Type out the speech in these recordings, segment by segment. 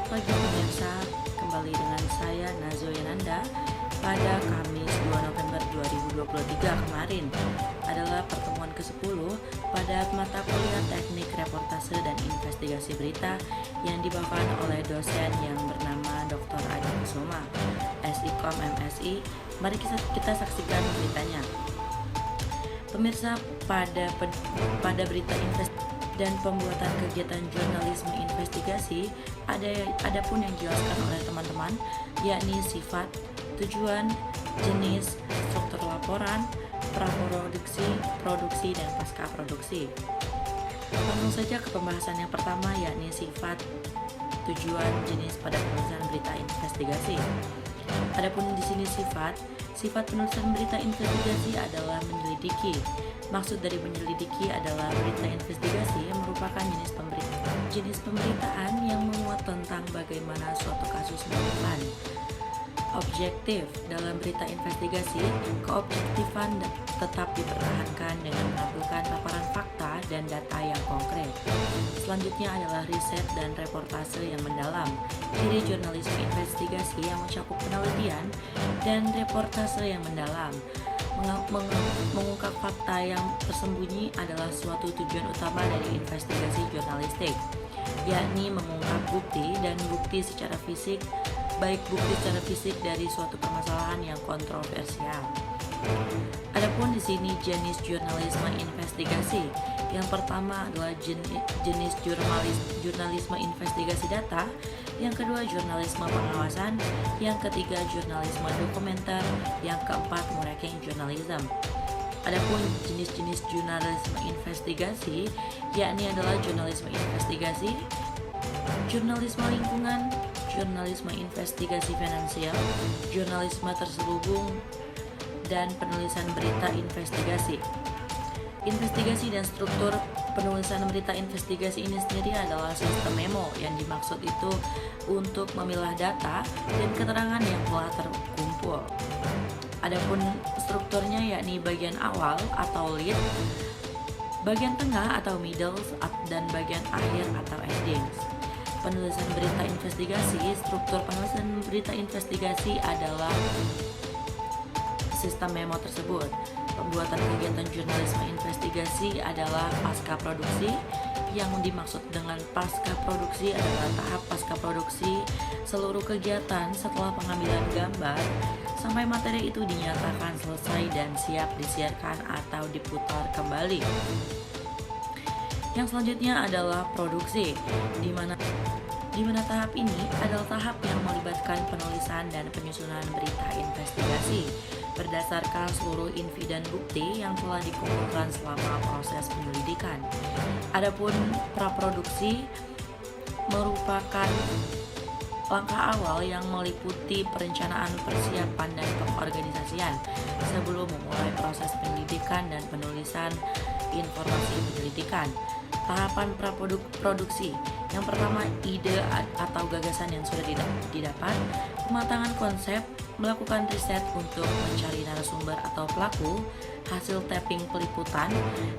Selamat pagi pemirsa, kembali dengan saya Nazoyananda. Pada Kamis 2 November 2023 kemarin adalah pertemuan ke-10 pada mata kuliah Teknik Reportase dan Investigasi Berita yang dibawakan oleh dosen yang bernama Dr. Adi Kusuma, SIKOM MSI. Mari kita saksikan beritanya. Pemirsa, pada berita investigasi dan pembuatan kegiatan jurnalisme investigasi ada pun yang dijelaskan oleh teman-teman, yakni sifat, tujuan, jenis, struktur laporan, praproduksi, produksi, dan pasca produksi. Langsung saja ke pembahasan yang pertama, yakni sifat, tujuan, jenis pada penulisan berita investigasi. Adapun di sini sifat penulisan berita investigasi adalah menyelidiki. Maksud dari menyelidiki adalah berita investigasi yang merupakan jenis pemberitaan yang memuat tentang bagaimana suatu kasus menemukan. Objektif dalam berita investigasi, keobjektifan tetap dipertahankan dengan menampilkan paparan fakta dan data yang konkret. Selanjutnya adalah riset dan reportase yang mendalam. Ciri jurnalisme investigasi yang mencakup penelitian dan reportase yang mendalam. Mengungkap fakta yang tersembunyi adalah suatu tujuan utama dari investigasi jurnalistik, yakni mengungkap bukti dan bukti secara fisik, baik bukti secara fisik dari suatu permasalahan yang kontroversial. Adapun di sini jenis jurnalisme investigasi. Yang pertama adalah jenis jurnalisme investigasi data, yang kedua jurnalisme pengawasan, yang ketiga jurnalisme dokumenter, yang keempat moraking journalism. Adapun jenis-jenis jurnalisme investigasi yakni adalah jurnalisme investigasi, jurnalisme lingkungan, jurnalisme investigasi finansial, jurnalisme terselubung, dan penulisan berita investigasi. Investigasi dan struktur penulisan berita investigasi ini sendiri adalah sistem memo yang dimaksud itu untuk memilah data dan keterangan yang telah terkumpul. Adapun strukturnya yakni bagian awal atau lead, bagian tengah atau middle, dan bagian akhir atau endings. Penulisan berita investigasi, struktur penulisan berita investigasi adalah sistem memo tersebut. Pembuatan kegiatan jurnalisme investigasi adalah pasca produksi. Yang dimaksud dengan pasca produksi adalah tahap pasca produksi seluruh kegiatan setelah pengambilan gambar sampai materi itu dinyatakan selesai dan siap disiarkan atau diputar kembali. Yang selanjutnya adalah produksi, di mana tahap ini adalah tahap yang melibatkan penulisan dan penyusunan berita investigasi berdasarkan seluruh info dan bukti yang telah dikumpulkan selama proses penyelidikan. Adapun praproduksi merupakan langkah awal yang meliputi perencanaan, persiapan, dan pengorganisasian sebelum memulai proses penyelidikan dan penulisan informasi penyelidikan. Tahapan praproduksi. Yang pertama, ide atau gagasan yang sudah didapat, pematangan konsep, melakukan riset untuk mencari narasumber atau pelaku, hasil tapping peliputan,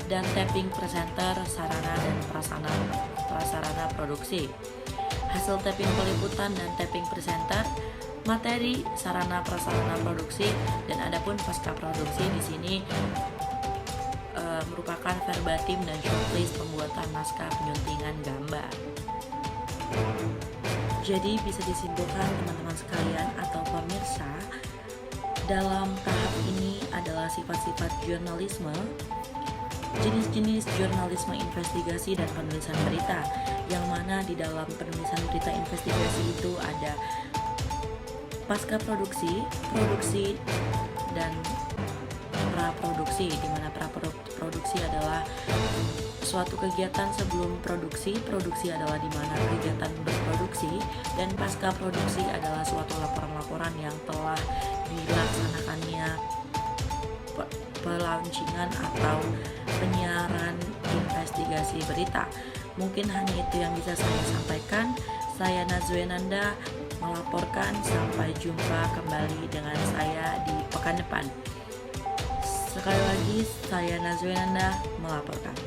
dan tapping presenter, sarana dan prasarana produksi. Hasil tapping peliputan dan tapping presenter, materi, sarana prasarana produksi, dan adapun pasca produksi di sini merupakan verbatim dan shortlist pembuatan naskah penyuntingan gambar. Jadi bisa disimpulkan teman-teman sekalian atau pemirsa, dalam tahap ini adalah sifat-sifat jurnalisme, jenis-jenis jurnalisme investigasi dan penulisan berita, yang mana di dalam penulisan berita investigasi itu ada pasca produksi, produksi, dan praproduksi, di mana praproduksi adalah suatu kegiatan sebelum produksi, produksi adalah di mana kegiatan berproduksi, dan pasca produksi adalah suatu laporan-laporan yang telah dilaksanakannya pelancingan atau penyiaran investigasi berita. Mungkin hanya itu yang bisa saya sampaikan. Saya Nazoyananda melaporkan. Sampai jumpa kembali dengan saya di pekan depan. Sekali lagi, saya Nazoyananda melaporkan.